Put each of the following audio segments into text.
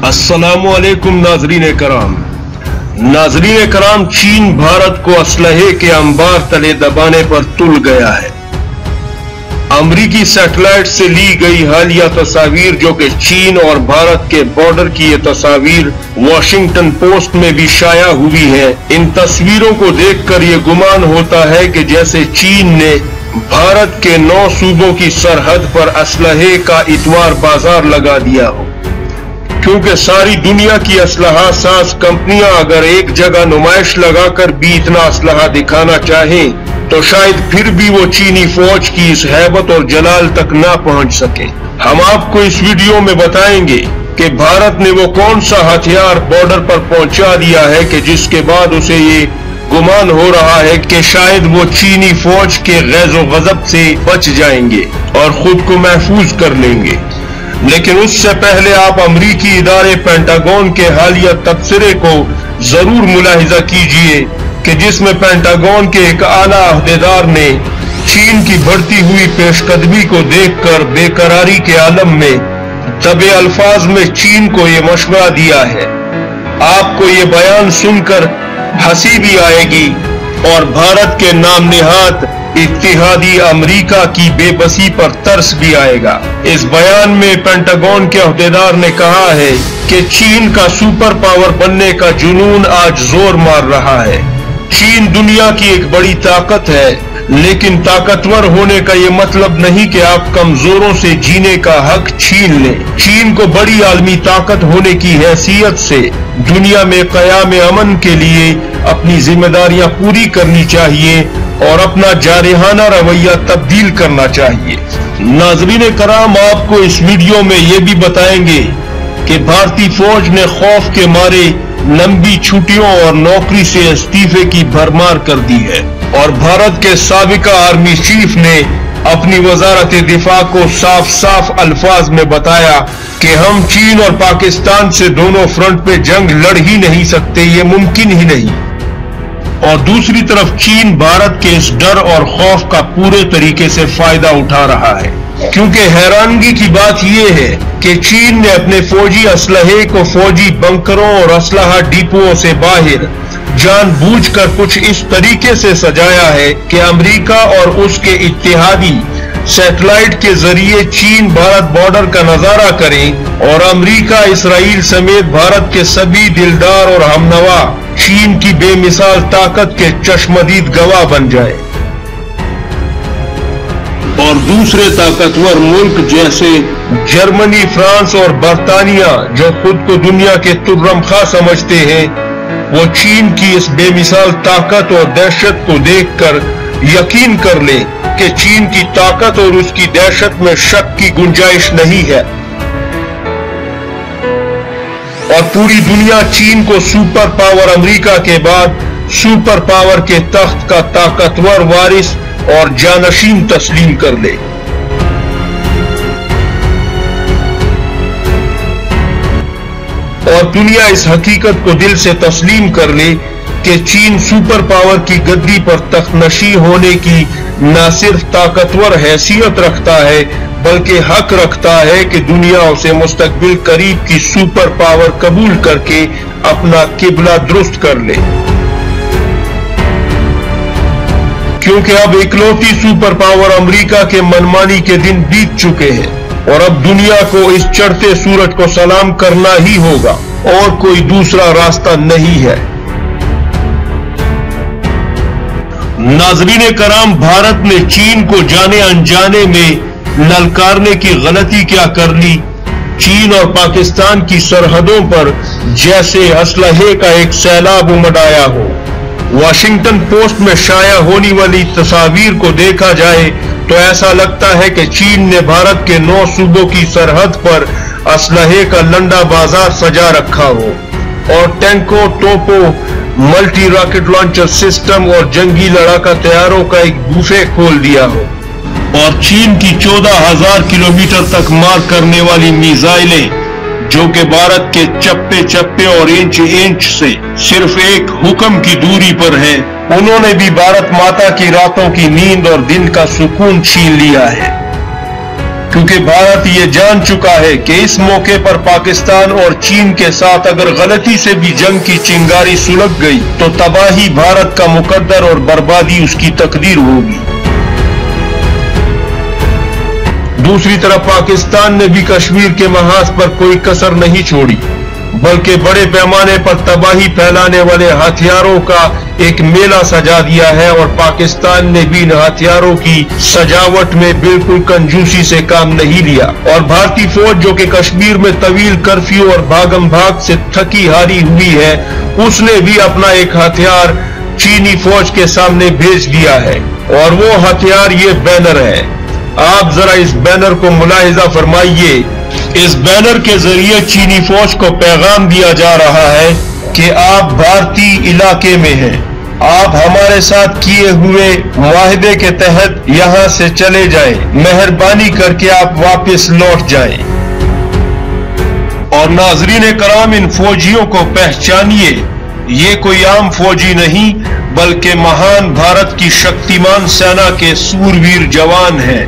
अस्सलामुअलैकुम नाजरीन कराम, चीन भारत को असलहे के अंबार तले दबाने पर तुल गया है। अमरीकी सैटेलाइट से ली गई हालिया तस्वीर जो कि चीन और भारत के बॉर्डर की ये तस्वीर वॉशिंगटन पोस्ट में भी शाया हुई है। इन तस्वीरों को देखकर ये गुमान होता है कि जैसे चीन ने भारत के 9 सूबों की सरहद पर असलहे का इतवार बाजार लगा दिया हो, क्योंकि सारी दुनिया की असलहा साज कंपनियां अगर एक जगह नुमाइश लगाकर भी इतना असलहा दिखाना चाहें तो शायद फिर भी वो चीनी फौज की इस हैबत और जलाल तक ना पहुंच सके। हम आपको इस वीडियो में बताएंगे कि भारत ने वो कौन सा हथियार बॉर्डर पर पहुंचा दिया है कि जिसके बाद उसे ये गुमान हो रहा है कि शायद वो चीनी फौज के गैज़ो गज़ब से बच जाएंगे और खुद को महफूज कर लेंगे। लेकिन उससे पहले आप अमरीकी इदारे पेंटागन के हालिया तबसरे को जरूर मुलाहिजा कीजिए कि जिसमें पेंटागन के एक आला अहदेदार ने चीन की बढ़ती हुई पेशकदमी को देखकर बेकरारी के आलम में दबे अल्फाज में चीन को ये मशवरा दिया है। आपको ये बयान सुनकर हंसी भी आएगी और भारत के नाम निहाद इत्तेहादी अमेरिका की बेबसी पर तरस भी आएगा। इस बयान में पेंटागन के अहदेदार ने कहा है कि चीन का सुपर पावर बनने का जुनून आज जोर मार रहा है। चीन दुनिया की एक बड़ी ताकत है, लेकिन ताकतवर होने का ये मतलब नहीं कि आप कमजोरों से जीने का हक छीन लें। चीन को बड़ी आलमी ताकत होने की हैसियत से दुनिया में क़याम अमन के लिए अपनी जिम्मेदारियां पूरी करनी चाहिए और अपना जारहाना रवैया तब्दील करना चाहिए। नाज़रीन कराम, आपको इस वीडियो में ये भी बताएंगे कि भारतीय फौज ने खौफ के मारे लंबी छुट्टियों और नौकरी से इस्तीफे की भरमार कर दी है और भारत के साबिका आर्मी चीफ ने अपनी वजारत दिफा को साफ साफ अल्फाज में बताया कि हम चीन और पाकिस्तान से दोनों फ्रंट पे जंग लड़ ही नहीं सकते, ये मुमकिन ही नहीं। और दूसरी तरफ चीन भारत के इस डर और खौफ का पूरे तरीके से फायदा उठा रहा है, क्योंकि हैरानगी की बात यह है कि चीन ने अपने फौजी असलहे को फौजी बंकरों और असलहा डिपोओं से बाहर जानबूझकर कुछ इस तरीके से सजाया है कि अमेरिका और उसके इत्तेहादी सैटेलाइट के जरिए चीन भारत बॉर्डर का नजारा करें और अमेरिका इसराइल समेत भारत के सभी दिलदार और हमनवा चीन की बेमिसाल ताकत के चश्मदीद गवाह बन जाए। और दूसरे ताकतवर मुल्क जैसे जर्मनी, फ्रांस और बरतानिया, जो खुद को दुनिया के तुर्रमखा समझते हैं, वो चीन की इस बेमिसाल ताकत और दहशत को देखकर यकीन कर लें कि चीन की ताकत और उसकी दहशत में शक की गुंजाइश नहीं है और पूरी दुनिया चीन को सुपर पावर अमेरिका के बाद सुपर पावर के तख्त का ताकतवर वारिस और जानशीन तस्लीम कर ले। और दुनिया इस हकीकत को दिल से तस्लीम कर ले कि चीन सुपर पावर की गद्दी पर तख्तनशी होने की न सिर्फ ताकतवर हैसियत रखता है बल्कि हक रखता है कि दुनिया उसे मुस्तकबिल करीब की सुपर पावर कबूल करके अपना किबला दुरुस्त कर ले, क्योंकि अब इकलौती सुपर पावर अमेरिका के मनमानी के दिन बीत चुके हैं और अब दुनिया को इस चढ़ते सूरज को सलाम करना ही होगा और कोई दूसरा रास्ता नहीं है। नाज़रीन कराम, भारत ने चीन को जाने अनजाने में ललकारने की गलती क्या कर ली। चीन और पाकिस्तान की सरहदों पर जैसे असलहे का एक सैलाब उमड़ आया हो। वॉशिंगटन पोस्ट में शाया होने वाली तस्वीर को देखा जाए तो ऐसा लगता है कि चीन ने भारत के 9 सूबों की सरहद पर असलहे का लंडा बाजार सजा रखा हो और टैंकों, तोपों, मल्टी रॉकेट लॉन्चर सिस्टम और जंगी लड़ाका तैयारों का एक बुफे खोल दिया हो और चीन की 14,000 किलोमीटर तक मार करने वाली मिसाइलें, जो कि भारत के चप्पे चप्पे और इंच इंच से सिर्फ एक हुक्म की दूरी पर है, उन्होंने भी भारत माता की रातों की नींद और दिन का सुकून छीन लिया है। क्योंकि भारत ये जान चुका है कि इस मौके पर पाकिस्तान और चीन के साथ अगर गलती से भी जंग की चिंगारी सुलग गई तो तबाही भारत का मुकद्दर और बर्बादी उसकी तकदीर होगी। दूसरी तरफ पाकिस्तान ने भी कश्मीर के महाज पर कोई कसर नहीं छोड़ी, बल्कि बड़े पैमाने पर तबाही फैलाने वाले हथियारों का एक मेला सजा दिया है और पाकिस्तान ने भी इन हथियारों की सजावट में बिल्कुल कंजूसी से काम नहीं लिया। और भारतीय फौज जो कि कश्मीर में तवील कर्फ्यू और भागम भाग से थकी हारी हुई है, उसने भी अपना एक हथियार चीनी फौज के सामने भेज दिया है और वो हथियार ये बैनर है। आप जरा इस बैनर को मुलाहिजा फरमाइए। इस बैनर के जरिए चीनी फौज को पैगाम दिया जा रहा है कि आप भारतीय इलाके में हैं, आप हमारे साथ किए हुए मुआहदे के तहत यहाँ से चले जाएं, मेहरबानी करके आप वापस लौट जाएं। और नाज़रीन कराम, इन फौजियों को पहचानिए, ये कोई आम फौजी नहीं बल्कि महान भारत की शक्तिमान सेना के सूरवीर जवान हैं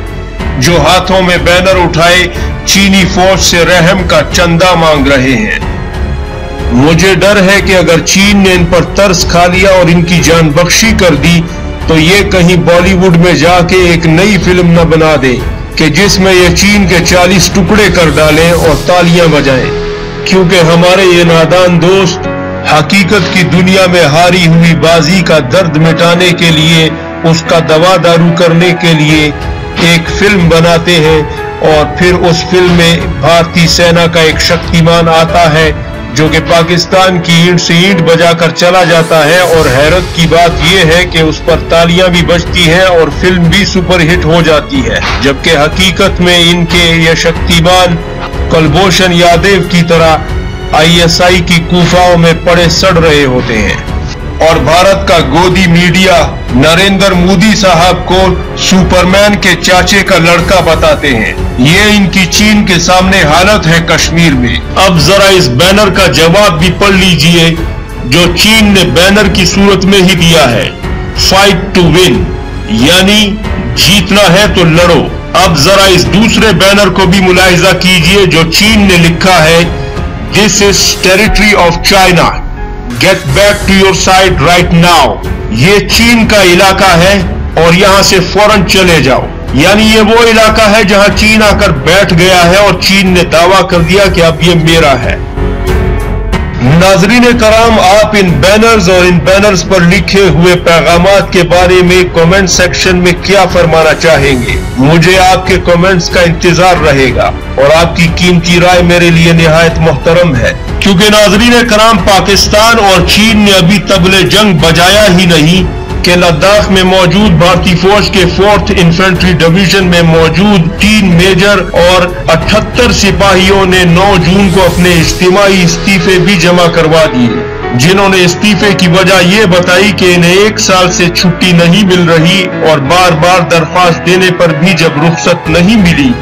जो हाथों में बैनर उठाए चीनी फौज से रहम का चंदा मांग रहे हैं। मुझे डर है कि अगर चीन ने इन पर तरस खा लिया और इनकी जान बख्शी कर दी तो ये कहीं बॉलीवुड में जाके एक नई फिल्म न बना दे कि जिसमें ये चीन के 40 टुकड़े कर डालें और तालियां बजाएं, क्योंकि हमारे ये नादान दोस्त हकीकत की दुनिया में हारी हुई बाजी का दर्द मिटाने के लिए, उसका दवा दारू करने के लिए एक फिल्म बनाते हैं और फिर उस फिल्म में भारतीय सेना का एक शक्तिमान आता है जो कि पाकिस्तान की ईंट से ईंट बजाकर चला जाता है। और हैरत की बात यह है कि उस पर तालियां भी बजती हैं और फिल्म भी सुपरहिट हो जाती है, जबकि हकीकत में इनके ये शक्तिमान कुलभूषण यादव की तरह ISI की गुफाओं में पड़े सड़ रहे होते हैं। और भारत का गोदी मीडिया नरेंद्र मोदी साहब को सुपरमैन के चाचे का लड़का बताते हैं। ये इनकी चीन के सामने हालत है कश्मीर में। अब जरा इस बैनर का जवाब भी पढ़ लीजिए जो चीन ने बैनर की सूरत में ही दिया है, फाइट टू विन, यानी जीतना है तो लड़ो। अब जरा इस दूसरे बैनर को भी मुलाहिजा कीजिए जो चीन ने लिखा है, this is territory of China, get back to your side right now. ये चीन का इलाका है और यहां से फौरन चले जाओ। यानी ये वो इलाका है जहां चीन आकर बैठ गया है और चीन ने दावा कर दिया कि अब ये मेरा है। नाज़रीन कराम, आप इन बैनर्स और इन बैनर्स पर लिखे हुए पैगामात के बारे में कमेंट सेक्शन में क्या फरमाना चाहेंगे? मुझे आपके कमेंट्स का इंतजार रहेगा और आपकी कीमती राय मेरे लिए निहायत मोहतरम है, क्योंकि नाज़रीन कराम, पाकिस्तान और चीन ने अभी तबले जंग बजाया ही नहीं कि लद्दाख में मौजूद भारतीय फौज के 4th इन्फेंट्री डिवीजन में मौजूद 3 मेजर और 78 सिपाहियों ने 9 जून को अपने इज्तिमाई इस्तीफे भी जमा करवा दिए, जिन्होंने इस्तीफे की वजह ये बताई कि इन्हें 1 साल से छुट्टी नहीं मिल रही और बार बार दरख्वास्त देने पर भी जब रुख्सत नहीं मिली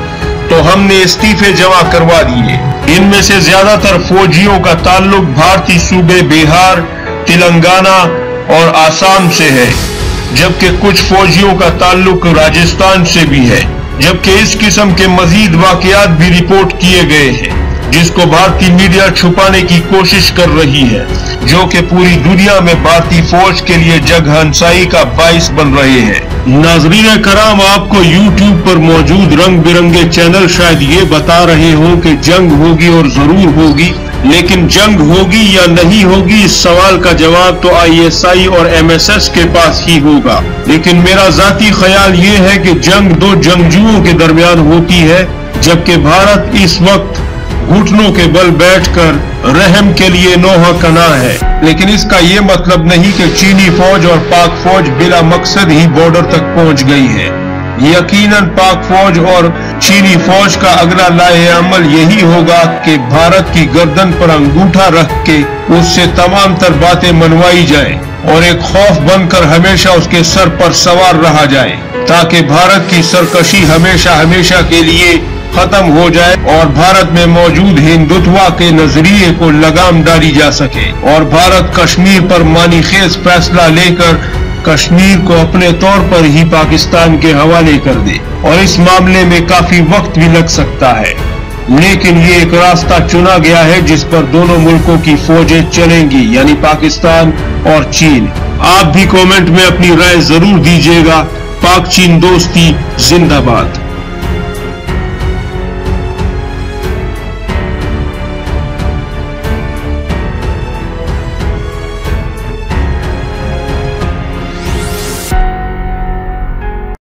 तो हमने इस्तीफे जमा करवा दिए। इनमें से ज्यादातर फौजियों का ताल्लुक भारतीय सूबे बिहार, तेलंगाना और आसाम से है, जबकि कुछ फौजियों का ताल्लुक राजस्थान से भी है। जबकि इस किस्म के मजीद वाकयात भी रिपोर्ट किए गए हैं जिसको भारतीय मीडिया छुपाने की कोशिश कर रही है, जो कि पूरी दुनिया में भारतीय फौज के लिए जगहंसाई का बाइस बन रहे हैं। नाज़रीन कराम, आपको YouTube पर मौजूद रंग बिरंगे चैनल शायद ये बता रहे हो कि जंग होगी और जरूर होगी, लेकिन जंग होगी या नहीं होगी इस सवाल का जवाब तो ISI और MSS के पास ही होगा। लेकिन मेरा जाती ख्याल ये है कि जंग 2 जंगजुओं के दरमियान होती है, जबकि भारत इस वक्त घुटनों के बल बैठकर रहम के लिए नोहा कना है। लेकिन इसका ये मतलब नहीं कि चीनी फौज और पाक फौज बिला मकसद ही बॉर्डर तक पहुंच गई है। यकीनन पाक फौज और चीनी फौज का अगला लाए-अमल यही होगा कि भारत की गर्दन पर अंगूठा रख के उससे तमाम तर बातें मनवाई जाए और एक खौफ बनकर हमेशा उसके सर पर सवार रहा जाए, ताकि भारत की सरकशी हमेशा हमेशा के लिए खत्म हो जाए और भारत में मौजूद हिंदुत्व के नजरिए को लगाम डाली जा सके और भारत कश्मीर पर मानीखेज फैसला लेकर کشمیر کو اپنے طور پر ہی پاکستان کے حوالے کر دے، اور اس معاملے میں کافی وقت بھی لگ سکتا ہے، لیکن یہ ایک راستہ چنا گیا ہے جس پر دونوں ملکوں کی فوجیں چلیں گی، یعنی پاکستان اور چین۔ آپ بھی کومنٹ میں اپنی رائے ضرور دیجیے گا۔ پاک چین دوستی زندہ باد۔